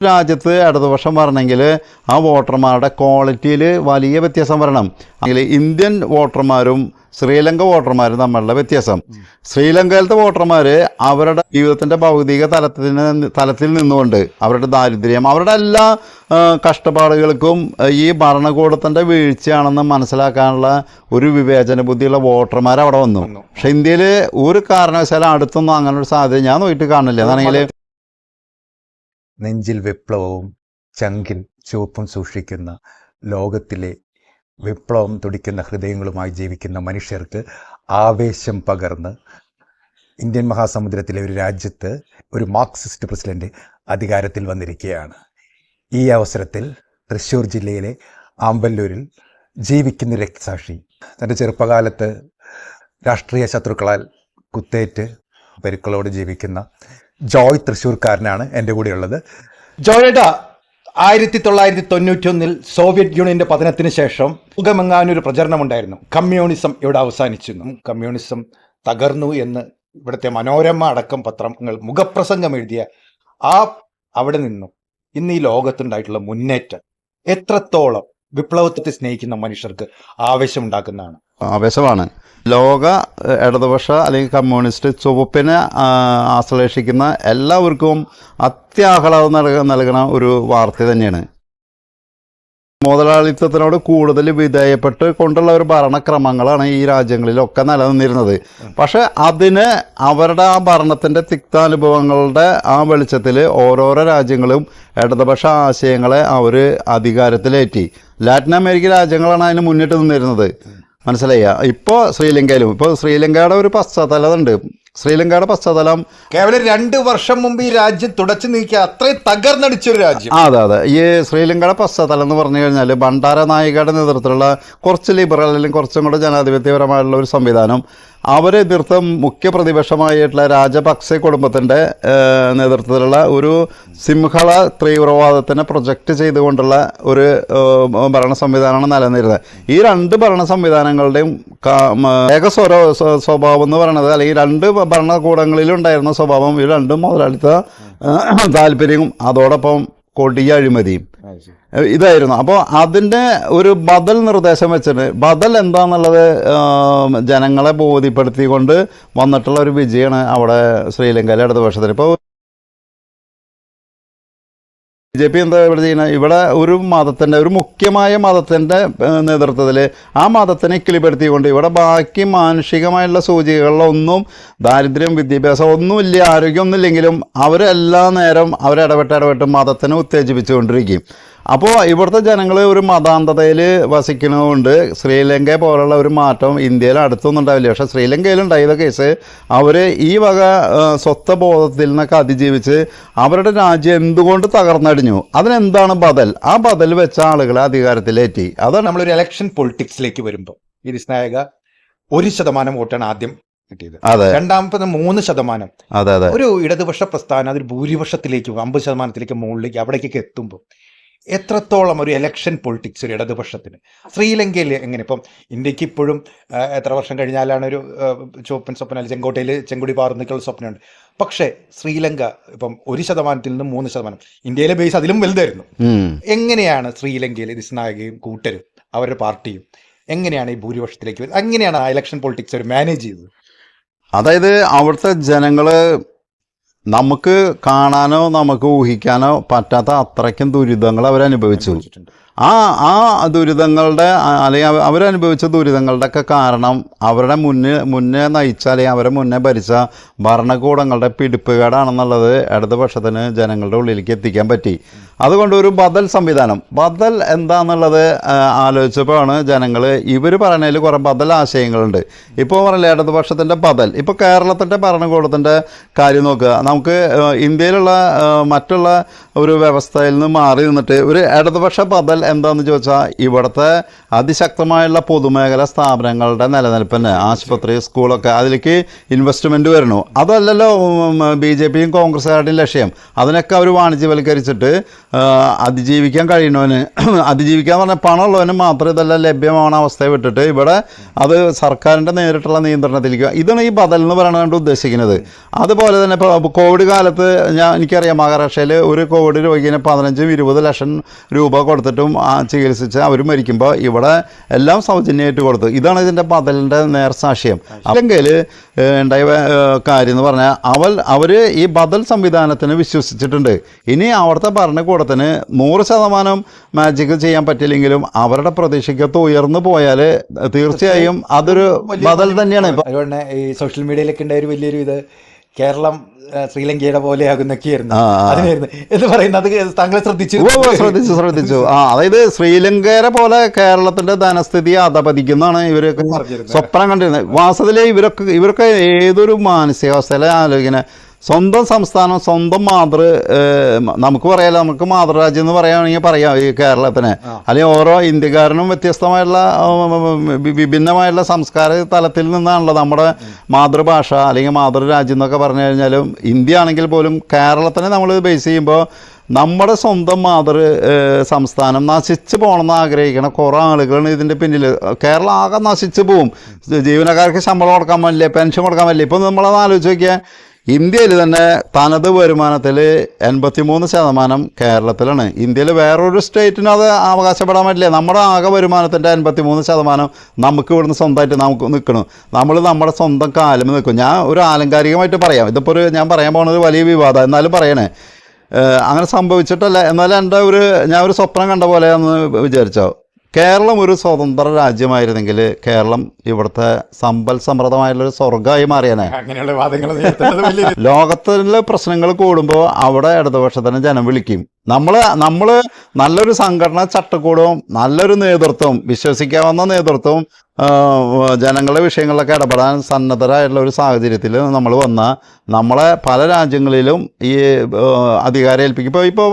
രാജ്യത്ത് ഇടതുപക്ഷം വരണമെങ്കിൽ ആ വോട്ടർമാരുടെ ക്വാളിറ്റിയിൽ വലിയ വ്യത്യാസം വരണം. അല്ലെങ്കിൽ ഇന്ത്യൻ വോട്ടർമാരും ശ്രീലങ്ക വോട്ടർമാരും തമ്മിലുള്ള വ്യത്യാസം, ശ്രീലങ്കയിലത്തെ വോട്ടർമാർ അവരുടെ ജീവിതത്തിൻ്റെ ഭൗതിക തലത്തിൽ നിന്നുകൊണ്ട് അവരുടെ ദാരിദ്ര്യം, അവരുടെ എല്ലാ കഷ്ടപ്പാടുകൾക്കും ഈ ഭരണകൂടത്തിൻ്റെ വീഴ്ചയാണെന്ന് മനസ്സിലാക്കാനുള്ള ഒരു വിവേചന ബുദ്ധിയുള്ള വോട്ടർമാർ അവിടെ വന്നു. പക്ഷെ ഇന്ത്യയിൽ ഒരു കാരണവശാലും അടുത്തൊന്നും അങ്ങനെ ഒരു സാധ്യത ഞാൻ നോക്കിയിട്ട് കാണില്ല. അതാണെങ്കിൽ നെഞ്ചിൽ വിപ്ലവവും ചങ്കിൽ ചുവപ്പും സൂക്ഷിക്കുന്ന ലോകത്തിലെ വിപ്ലവം തുടിക്കുന്ന ഹൃദയങ്ങളുമായി ജീവിക്കുന്ന മനുഷ്യർക്ക് ആവേശം പകർന്ന് ഇന്ത്യൻ മഹാസമുദ്രത്തിലെ ഒരു രാജ്യത്ത് ഒരു മാർക്സിസ്റ്റ് പ്രസിഡന്റ് അധികാരത്തിൽ വന്നിരിക്കുകയാണ്. ഈ അവസരത്തിൽ തൃശ്ശൂർ ജില്ലയിലെ ആമ്പല്ലൂരിൽ ജീവിക്കുന്ന രക്തസാക്ഷി, തൻ്റെ ചെറുപ്പകാലത്ത് രാഷ്ട്രീയ ശത്രുക്കളാൽ കുത്തേറ്റ് പരുക്കളോട് ജീവിക്കുന്ന ജോയ് തൃശ്ശൂർക്കാരനാണ് എൻ്റെ കൂടെയുള്ളത്. ജോയേട്ടാ, 1991 സോവിയറ്റ് യൂണിയന്റെ പതനത്തിന് ശേഷം മുഖമെങ്ങാനൊരു പ്രചരണമുണ്ടായിരുന്നു, കമ്മ്യൂണിസം ഇവിടെ അവസാനിച്ചു, കമ്മ്യൂണിസം തകർന്നു എന്ന് ഇവിടുത്തെ മനോരമ അടക്കം പത്രങ്ങൾ മുഖപ്രസംഗം എഴുതിയ അവിടെ നിന്നും ഇന്ന് ഈ ലോകത്തുണ്ടായിട്ടുള്ള മുന്നേറ്റം എത്രത്തോളം വിപ്ലവത്തെ സ്നേഹിക്കുന്ന മനുഷ്യർക്ക് ആവേശമുണ്ടാക്കുന്നതാണ്? ആവേശമാണ്. ലോക ഇടതുപക്ഷ അല്ലെങ്കിൽ കമ്മ്യൂണിസ്റ്റ് ചുവപ്പിനെ ആശ്ലേഷിക്കുന്ന എല്ലാവർക്കും അത്യാഹ്ലാദം നൽകുന്ന ഒരു വാർത്ത തന്നെയാണ്. മുതലാളിത്തത്തിനോട് കൂടുതൽ വിധേയപ്പെട്ട് കൊണ്ടുള്ള ഒരു ഭരണക്രമങ്ങളാണ് ഈ രാജ്യങ്ങളിലൊക്കെ നിലനിന്നിരുന്നത്. പക്ഷെ അതിന് അവരുടെ ആ ഭരണത്തിൻ്റെ തിക്താനുഭവങ്ങളുടെ ആ വെളിച്ചത്തിൽ ഓരോരോ രാജ്യങ്ങളും ഇടതുപക്ഷ ആശയങ്ങളെ അവർ അധികാരത്തിലേറ്റി. ലാറ്റിൻ അമേരിക്കൻ രാജ്യങ്ങളാണ് അതിന് മുന്നിട്ട് നിന്നിരുന്നത്. മനസ്സിലായ? ഇപ്പോൾ ശ്രീലങ്കയുടെ ഒരു പശ്ചാത്തലമുണ്ട്. ശ്രീലങ്കയുടെ പശ്ചാത്തലം കേവലം 2 വർഷം മുമ്പ് ഈ രാജ്യം തുടച്ചു നീക്കിയ അത്രയും തകർന്നടിച്ചൊരു രാജ്യം. അതെ. ഈ ശ്രീലങ്കയുടെ പശ്ചാത്തലം എന്ന് പറഞ്ഞു കഴിഞ്ഞാൽ ഭണ്ഡാരനായികയുടെ നേതൃത്വത്തിലുള്ള കുറച്ച് ലിബറൽ അല്ലെങ്കിൽ കുറച്ചും കൂടെ ജനാധിപത്യപരമായിട്ടുള്ള ഒരു സംവിധാനം, അവരെ എതിർത്ത മുഖ്യ പ്രതിപക്ഷമായിട്ടുള്ള രാജപക്സെ കുടുംബത്തിൻ്റെ നേതൃത്വത്തിലുള്ള ഒരു സിംഹള തീവ്രവാദത്തിനെ പ്രൊജക്റ്റ് ചെയ്തുകൊണ്ടുള്ള ഒരു ഭരണ സംവിധാനമാണ് നിലനിന്നിരുന്നത്. ഈ 2 ഭരണ സംവിധാനങ്ങളുടെയും സ്വഭാവം എന്ന് പറയുന്നത്, അല്ലെങ്കിൽ 2 ഭരണകൂടങ്ങളിലുണ്ടായിരുന്ന സ്വഭാവം, ഈ 2 മുതലാളിത്ത താല്പര്യവും അതോടൊപ്പം കൊടിയ അഴിമതിയും ഇതായിരുന്നു. അപ്പോൾ അതിൻ്റെ ഒരു ബദൽ നിർദ്ദേശം വെച്ചിട്ട്, ബദൽ എന്താണെന്നുള്ളത് ജനങ്ങളെ ബോധ്യപ്പെടുത്തിക്കൊണ്ട് വന്നിട്ടുള്ള ഒരു വിജയമാണ് അവിടെ ശ്രീലങ്കയിലെ ഇടതുപക്ഷത്തിന്. ഇപ്പോൾ BJP എന്താ ഇവിടെ ചെയ്യുന്നത്? ഇവിടെ ഒരു മതത്തിൻ്റെ, ഒരു മുഖ്യമായ മതത്തിൻ്റെ നേതൃത്വത്തിൽ ആ മതത്തിനെ കിളിപ്പെടുത്തിക്കൊണ്ട് ഇവിടെ ബാക്കി മാനുഷികമായുള്ള സൂചികകളിലൊന്നും ദാരിദ്ര്യം, വിദ്യാഭ്യാസം ഒന്നുമില്ല, ആരോഗ്യമൊന്നുമില്ലെങ്കിലും അവരെല്ലാ നേരം അവരിടപെട്ട് മതത്തിനെ ഉത്തേജിപ്പിച്ചുകൊണ്ടിരിക്കും. അപ്പോൾ ഇവിടുത്തെ ജനങ്ങൾ ഒരു മതാന്തതയിൽ വസിക്കുന്നതുകൊണ്ട് ശ്രീലങ്ക പോലുള്ള ഒരു മാറ്റം ഇന്ത്യയിൽ അടുത്തൊന്നും ഉണ്ടാവില്ല. പക്ഷേ ശ്രീലങ്കയിലുണ്ടായ കേസ് അവർ ഈ വക സ്വത്വബോധത്തിൽ നിന്നൊക്കെ അതിജീവിച്ച് അവരുടെ രാജ്യം എന്തുകൊണ്ട് തകർന്നടിഞ്ഞു, അതിനെന്താണ് ബദൽ, ആ ബദൽ വെച്ച ആളുകളെ അധികാരത്തിലേറ്റി. അതാണ് നമ്മളൊരു ഇലക്ഷൻ പൊളിറ്റിക്സിലേക്ക് വരുമ്പോൾ ഈ നായക 1% വോട്ടാണ് ആദ്യം കിട്ടിയത്. അതെ. രണ്ടാമത് 3%. അതെ. ഒരു ഇടതുപക്ഷ പ്രസ്ഥാനം അതൊരു ഭൂരിപക്ഷത്തിലേക്ക് 50% മുകളിലേക്ക് അവിടേക്കൊക്കെ എത്തുമ്പോൾ എത്രത്തോളം ഒരു ഇലക്ഷൻ പൊളിറ്റിക്സ് ഒരു ഇടതുപക്ഷത്തിന് ശ്രീലങ്കയിൽ എങ്ങനെ? ഇപ്പം ഇന്ത്യക്ക് ഇപ്പോഴും എത്ര വർഷം കഴിഞ്ഞാലാണ് ഒരു ചുവപ്പൻ സ്വപ്നം, അല്ലെങ്കിൽ ചെങ്കൊടി പാർന്നിക്കുള്ള സ്വപ്നമുണ്ട്. പക്ഷേ ശ്രീലങ്ക ഇപ്പം 1% നിന്ന് 3%, ഇന്ത്യയിലെ ബേസ് അതിലും വലുതായിരുന്നു. എങ്ങനെയാണ് ശ്രീലങ്കയിൽ ദിസ്നായകയും കൂട്ടരും അവരുടെ പാർട്ടിയും എങ്ങനെയാണ് ഈ ഭൂരിപക്ഷത്തിലേക്ക് വരുന്നത്? എങ്ങനെയാണ് ആ ഇലക്ഷൻ പൊളിറ്റിക്സ് അവർ മാനേജ് ചെയ്തത്? അതായത് അവിടുത്തെ ജനങ്ങൾ നമുക്ക് കാണാനോ നമുക്ക് ഊഹിക്കാനോ പറ്റാത്ത അത്രയ്ക്കും ദുരിതങ്ങൾ അവരനുഭവിച്ചു. ആ ദുരിതങ്ങളുടെ, അല്ലെങ്കിൽ അവരനുഭവിച്ച ദുരിതങ്ങളുടെ ഒക്കെ കാരണം അവരുടെ മുന്നേ നയിച്ച, അല്ലെങ്കിൽ അവരെ മുന്നേ ഭരിച്ച ഭരണകൂടങ്ങളുടെ പിടിപ്പുകേടാണെന്നുള്ളത് ഇടതുപക്ഷത്തിന് ജനങ്ങളുടെ ഉള്ളിലേക്ക് എത്തിക്കാൻ പറ്റി. അതുകൊണ്ട് ഒരു ബദൽ സംവിധാനം, ബദൽ എന്താണെന്നുള്ളത് ആലോചിച്ചപ്പോഴാണ് ജനങ്ങൾ ഇവർ പറയുന്നതിൽ കുറേ ബദൽ ആശയങ്ങളുണ്ട്. ഇപ്പോൾ പറയില്ല ഇടതുപക്ഷത്തിൻ്റെ ബദൽ. ഇപ്പോൾ കേരളത്തിൻ്റെ ഭരണകൂടത്തിൻ്റെ കാര്യം നോക്കുക. നമുക്ക് ഇന്ത്യയിലുള്ള മറ്റുള്ള ഒരു വ്യവസ്ഥയിൽ നിന്ന് മാറി നിന്നിട്ട് ഒരു ഇടതുപക്ഷ ബദൽ എന്താണെന്ന് ചോദിച്ചാൽ ഇവിടുത്തെ അതിശക്തമായുള്ള പൊതുമേഖലാ സ്ഥാപനങ്ങളുടെ നിലനിൽപ്പിന് ആശുപത്രി, സ്കൂളൊക്കെ അതിലേക്ക് ഇൻവെസ്റ്റ്മെൻറ്റ് വരുന്നു. അതല്ലല്ലോ BJPയും കോൺഗ്രസ്സുകാരുടെയും ലക്ഷ്യം. അതിനൊക്കെ അവർ വാണിജ്യവൽക്കരിച്ചിട്ട് അതിജീവിക്കാൻ കഴിയണവന്, അതിജീവിക്കാൻ പറഞ്ഞാൽ പണമുള്ളവന് മാത്രം ഇതെല്ലാം ലഭ്യമാവുന്ന അവസ്ഥയെ വിട്ടിട്ട് ഇവിടെ അത് സർക്കാരിൻ്റെ നേരിട്ടുള്ള നിയന്ത്രണത്തിലേക്ക്, ഇതാണ് ഈ ബദൽ എന്ന് പറയുന്നത് ഉദ്ദേശിക്കുന്നത്. അതുപോലെ തന്നെ ഇപ്പോൾ കോവിഡ് കാലത്ത് എനിക്കറിയാം മഹാരാഷ്ട്രയിൽ ഒരു കോവിഡ് രോഗിനെ 15-20 ലക്ഷം രൂപ കൊടുത്തിട്ടും ചികിത്സിച്ച് അവർ മരിക്കുമ്പോൾ ഇവിടെ എല്ലാം സൗജന്യമായിട്ട് കൊടുത്തു. ഇതാണ് ഇതിൻ്റെ ബദലിൻ്റെ നേർസാക്ഷ്യം. അല്ലെങ്കിൽ ഉണ്ടായ കാര്യം എന്ന് പറഞ്ഞാൽ അവർ ഈ ബദൽ സംവിധാനത്തിന് വിശ്വസിച്ചിട്ടുണ്ട്. ഇനി അവിടുത്തെ ഭരണകൂടത്തിന് 100% മാജിക് ചെയ്യാൻ പറ്റില്ലെങ്കിലും അവരുടെ പ്രതീക്ഷയ്ക്കത്ത് ഉയർന്നു പോയാൽ തീർച്ചയായും അതൊരു ബദൽ തന്നെയാണ്. അതുകൊണ്ട് ഈ സോഷ്യൽ മീഡിയയിലൊക്കെ ഉണ്ടായ ഒരു വലിയൊരു ഇത് കേരളം ശ്രീലങ്കയുടെ പോലെയാകുന്നൊക്കെയായിരുന്നു അതിനായിരുന്നു എന്ന് പറയുന്നത്. താങ്കളെ ശ്രദ്ധിച്ചു. അതായത് ശ്രീലങ്കയുടെ പോലെ കേരളത്തിന്റെ ധനസ്ഥിതി അധപതിക്കുന്നതാണ് ഇവരൊക്കെ സ്വപ്നം കണ്ടിരുന്നത്. വാസ്തവത്തില് ഇവരൊക്കെ ഏതൊരു മാനസികാവസ്ഥയിലെ ആലോചന. സ്വന്തം സംസ്ഥാനം, സ്വന്തം നമുക്ക് പറയാമല്ലോ, നമുക്ക് മാതൃരാജ്യം എന്ന് പറയുകയാണെങ്കിൽ പറയാം ഈ കേരളത്തിന്. അല്ലെങ്കിൽ ഓരോ ഇന്ത്യക്കാരനും വ്യത്യസ്തമായുള്ള വിഭിന്നമായുള്ള സംസ്കാര തലത്തിൽ നിന്നാണല്ലോ നമ്മുടെ മാതൃഭാഷ അല്ലെങ്കിൽ മാതൃരാജ്യം എന്നൊക്കെ പറഞ്ഞു കഴിഞ്ഞാലും. ഇന്ത്യ ആണെങ്കിൽ പോലും കേരളത്തിനെ നമ്മൾ ബേസ് ചെയ്യുമ്പോൾ നമ്മുടെ സ്വന്തം സംസ്ഥാനം നശിച്ചു പോകണമെന്ന് ആഗ്രഹിക്കണം കുറേ ആളുകളാണ് ഇതിൻ്റെ പിന്നിൽ. കേരളം ആകെ നശിച്ചു പോവും. ജീവനക്കാർക്ക് ശമ്പളം കൊടുക്കാൻ പറ്റില്ല, പെൻഷൻ കൊടുക്കാൻ പറ്റില്ല. ഇപ്പം നമ്മളത് ആലോചിച്ച് നോക്കിയാൽ ഇന്ത്യയിൽ തന്നെ തനത് വരുമാനത്തിൽ 83% കേരളത്തിലാണ്. ഇന്ത്യയിൽ വേറൊരു സ്റ്റേറ്റിനും അത് അവകാശപ്പെടാൻ പറ്റില്ല. നമ്മുടെ ആകെ വരുമാനത്തിൻ്റെ 83% നമുക്ക് ഇവിടുന്ന് സ്വന്തമായിട്ട് നമുക്ക് നിൽക്കണം. നമ്മൾ നമ്മുടെ സ്വന്തം കാലം നിൽക്കും. ഞാൻ ഒരു ആലങ്കാരികമായിട്ട് പറയാം, ഇതിപ്പോൾ ഞാൻ പറയാൻ പോകുന്നത് വലിയ വിവാദം, എന്നാലും പറയണേ. അങ്ങനെ സംഭവിച്ചിട്ടല്ല, എന്നാലും ഞാൻ ഒരു സ്വപ്നം കണ്ട പോലെയാണെന്ന് വിചാരിച്ചോ. കേരളം ഒരു സ്വതന്ത്ര രാജ്യമായിരുന്നെങ്കിൽ കേരളം ഇവിടുത്തെ സമ്പൽ സമൃദ്ധമായിട്ടുള്ളൊരു സ്വർഗമായി മാറിയാനെ. അങ്ങനെയുള്ള വാദങ്ങൾ ലോകത്തിലെ പ്രശ്നങ്ങൾ കൂടുമ്പോൾ അവിടെ ഇടതുപക്ഷത്തിന് ജനം വിളിക്കും. നമ്മൾ നല്ലൊരു സംഘടന ചട്ടക്കൂടവും നല്ലൊരു നേതൃത്വവും വിശ്വസിക്കാവുന്ന നേതൃത്വവും ജനങ്ങളുടെ വിഷയങ്ങളിലൊക്കെ ഇടപെടാൻ സന്നദ്ധരായിട്ടുള്ള ഒരു സാഹചര്യത്തിൽ നമ്മൾ നമ്മളെ പല രാജ്യങ്ങളിലും ഈ അധികാരം ഏൽപ്പിക്കും. ഇപ്പോൾ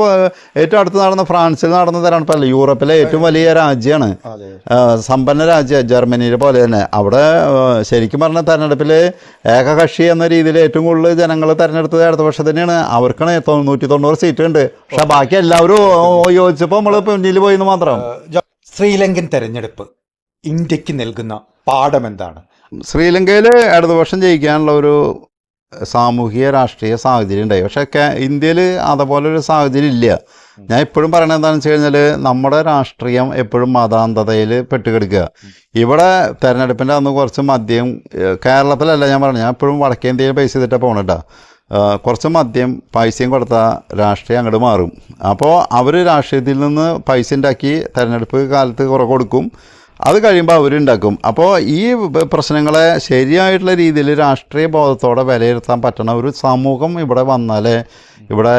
ഏറ്റവും അടുത്ത് നടന്ന ഫ്രാൻസിൽ നടന്ന തെരഞ്ഞെടുപ്പല്ല, യൂറോപ്പിലെ ഏറ്റവും വലിയ രാജ്യമാണ്, സമ്പന്ന രാജ്യം ജർമ്മനിയിലെ പോലെ തന്നെ. അവിടെ ശരിക്കും പറഞ്ഞ തെരഞ്ഞെടുപ്പിൽ ഏകകക്ഷി എന്ന രീതിയിൽ ഏറ്റവും കൂടുതൽ ജനങ്ങൾ തെരഞ്ഞെടുത്തത് ഇടതുപക്ഷം തന്നെയാണ്. അവർക്കാണ് 190 സീറ്റ് ഉണ്ട്. പക്ഷെ ബാക്കി എല്ലാവരും യോജിച്ചപ്പോൾ നമ്മൾ പിന്നിൽ പോയിന്ന് മാത്രം. ശ്രീലങ്കൻ തെരഞ്ഞെടുപ്പ് ഇന്ത്യക്ക് നൽകുന്ന പാഠം എന്താണ്? ശ്രീലങ്കയിൽ ഇടതുപക്ഷം ജയിക്കാനുള്ള ഒരു സാമൂഹിക രാഷ്ട്രീയ സാഹചര്യം ഉണ്ടായി. പക്ഷേ ഇന്ത്യയിൽ അതുപോലൊരു സാഹചര്യം ഇല്ല. ഞാൻ എപ്പോഴും പറയണത് എന്താണെന്ന് വെച്ച് കഴിഞ്ഞാൽ നമ്മുടെ രാഷ്ട്രീയം എപ്പോഴും മതാന്ധതയിൽ പെട്ടുകിടക്കുക. ഇവിടെ തെരഞ്ഞെടുപ്പിൻ്റെ അന്ന് കുറച്ച് മദ്യം, കേരളത്തിലല്ല ഞാൻ പറഞ്ഞു, ഞാൻ എപ്പോഴും വടക്കേ ഇന്ത്യയിൽ ബേസ് ചെയ്തിട്ടാണ് പോകണേട്ടാ. കുറച്ച് മദ്യം പൈസയും കൊടുത്താൽ രാഷ്ട്രീയം അങ്ങോട്ട് മാറും. അപ്പോൾ അവർ രാഷ്ട്രീയത്തിൽ നിന്ന് പൈസ ഉണ്ടാക്കി തെരഞ്ഞെടുപ്പ് കാലത്ത് കുറേ കൊടുക്കും, അത് കഴിയുമ്പോൾ അവരുണ്ടാക്കും. അപ്പോൾ ഈ പ്രശ്നങ്ങളെ ശരിയായിട്ടുള്ള രീതിയിൽ രാഷ്ട്രീയ ബോധത്തോടെ വിലയിരുത്താൻ പറ്റണ ഒരു സമൂഹം ഇവിടെ വന്നാലേ ഇവിടെ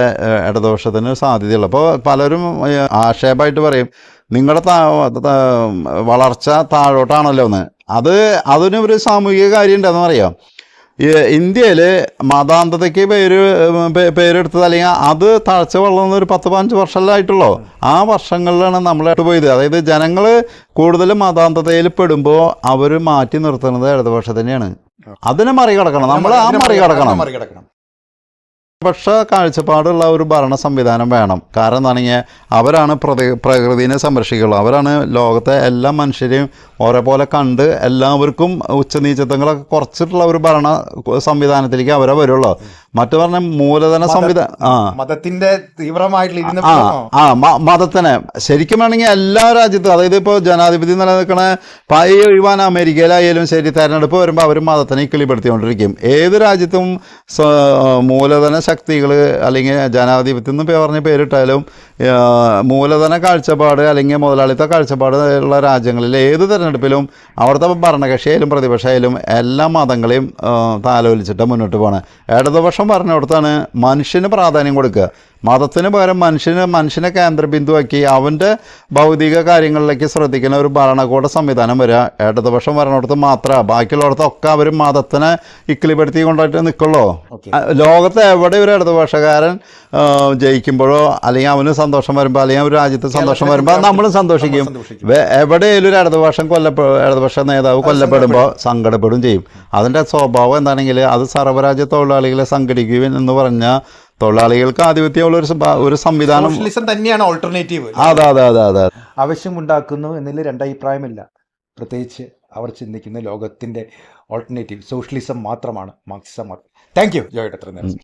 ഇടതുപക്ഷത്തിന് സാധ്യതയുള്ളൂ. അപ്പോൾ പലരും ആക്ഷേപമായിട്ട് പറയും നിങ്ങളുടെ വളർച്ച താഴോട്ടാണല്ലോ എന്ന്. അതിന് ഒരു സാമൂഹിക കാര്യം ഉണ്ടെന്ന് പറയാം. ഇന്ത്യയിൽ മതാന്ധതയ്ക്ക് പേരെടുത്തത് അല്ലെങ്കിൽ അത് തഴച്ച വളർന്ന ഒരു 10-15 വർഷമല്ലായിട്ടുള്ളൂ. ആ വർഷങ്ങളിലാണ് നമ്മളായിട്ട് പോയത്. അതായത് ജനങ്ങൾ കൂടുതലും മതാന്ധതയിൽ പെടുമ്പോൾ അവർ മാറ്റി നിർത്തുന്നത് ഇടതുപക്ഷം തന്നെയാണ്. അതിനെ മറികടക്കണം, നമ്മൾ മറികടക്കണം. പക്ഷേ കാഴ്ചപ്പാടുള്ള ഒരു ഭരണ സംവിധാനം വേണം. കാരണം എന്താണെങ്കിൽ അവരാണ് പ്രകൃതിനെ സംരക്ഷിക്കുള്ളൂ. അവരാണ് ലോകത്തെ എല്ലാ മനുഷ്യരെയും ഒരേപോലെ കണ്ട് എല്ലാവർക്കും ഉച്ചനീചത്വങ്ങളൊക്കെ കുറച്ചിട്ടുള്ള ഒരു ഭരണ സംവിധാനത്തിലേക്ക് അവരെ വരുള്ളൂ. മറ്റു പറഞ്ഞ മൂലധന മതത്തിന്റെ തീവ്രമായിട്ടുള്ള മതത്തിനെ ശരിക്കും വേണമെങ്കിൽ എല്ലാ രാജ്യത്തും, അതായത് ഇപ്പോൾ ജനാധിപത്യം നിലനിൽക്കണ പൈ ഒഴിവാൻ അമേരിക്കയിലായാലും ശരി, തെരഞ്ഞെടുപ്പ് വരുമ്പോൾ അവർ മതത്തിനെ കിളിപ്പെടുത്തിക്കൊണ്ടിരിക്കും. ഏത് രാജ്യത്തും മൂലധന ശക്തികൾ അല്ലെങ്കിൽ ജനാധിപത്യം എന്ന് പറഞ്ഞ പേരിട്ടാലും മൂലധന കാഴ്ചപ്പാട് അല്ലെങ്കിൽ മുതലാളിത്ത കാഴ്ചപ്പാട് ഉള്ള രാജ്യങ്ങളിൽ ഏത് തെരഞ്ഞെടുപ്പിലും അവിടുത്തെ ഭരണകക്ഷിയായാലും പ്രതിപക്ഷമായാലും എല്ലാ മതങ്ങളെയും താലോലിച്ചിട്ട് മുന്നോട്ട് പോകണം. ഇടതുപക്ഷം പറഞ്ഞിടത്താണ് മനുഷ്യന് പ്രാധാന്യം കൊടുക്കുക. മതത്തിന് പകരം മനുഷ്യനെ കേന്ദ്രബിന്ദുവാക്കി അവൻ്റെ ഭൗതിക കാര്യങ്ങളിലേക്ക് ശ്രദ്ധിക്കുന്ന ഒരു ഭരണകൂട സംവിധാനം വരിക. ഇടതുപക്ഷം ഭരണകൂടത്ത് മാത്രമേ, ബാക്കിയുള്ളിടത്തൊക്കെ അവർ മതത്തിനെ ഇക്കിളിപ്പെടുത്തി കൊണ്ടായിട്ട് നിൽക്കുള്ളൂ. ലോകത്ത് എവിടെ ഒരു ഇടതുപക്ഷക്കാരൻ ജയിക്കുമ്പോഴോ അല്ലെങ്കിൽ അവന് സന്തോഷം വരുമ്പോൾ അല്ലെങ്കിൽ ഒരു രാജ്യത്ത് സന്തോഷം വരുമ്പോൾ നമ്മളും സന്തോഷിക്കും. എവിടെയെങ്കിലും ഒരു ഇടതുപക്ഷ നേതാവ് കൊല്ലപ്പെടുമ്പോൾ സങ്കടപ്പെടുകയും ചെയ്യും. അതിൻ്റെ സ്വഭാവം എന്താണെങ്കിൽ അത് സർവ്വരാജ്യ തൊഴിലാളികളെ സംഘടിക്കുവിൻ എന്ന് പറഞ്ഞ തൊഴിലാളികൾക്ക് ആധിപത്യമുള്ള ഒരു സംവിധാനം തന്നെയാണ് ഓൾട്ടർനേറ്റീവ്. അതെ അതെ അതെ അതെ ആവശ്യമുണ്ടാക്കുന്നു എന്നതിൽ രണ്ടഭിപ്രായമില്ല. പ്രത്യേകിച്ച് അവർ ചിന്തിക്കുന്ന ലോകത്തിൻ്റെ ഓൾട്ടർനേറ്റീവ് സോഷ്യലിസം മാത്രമാണ് മാർക്സിസം. താങ്ക് യു ജോയുടെ അത്ര നേരം.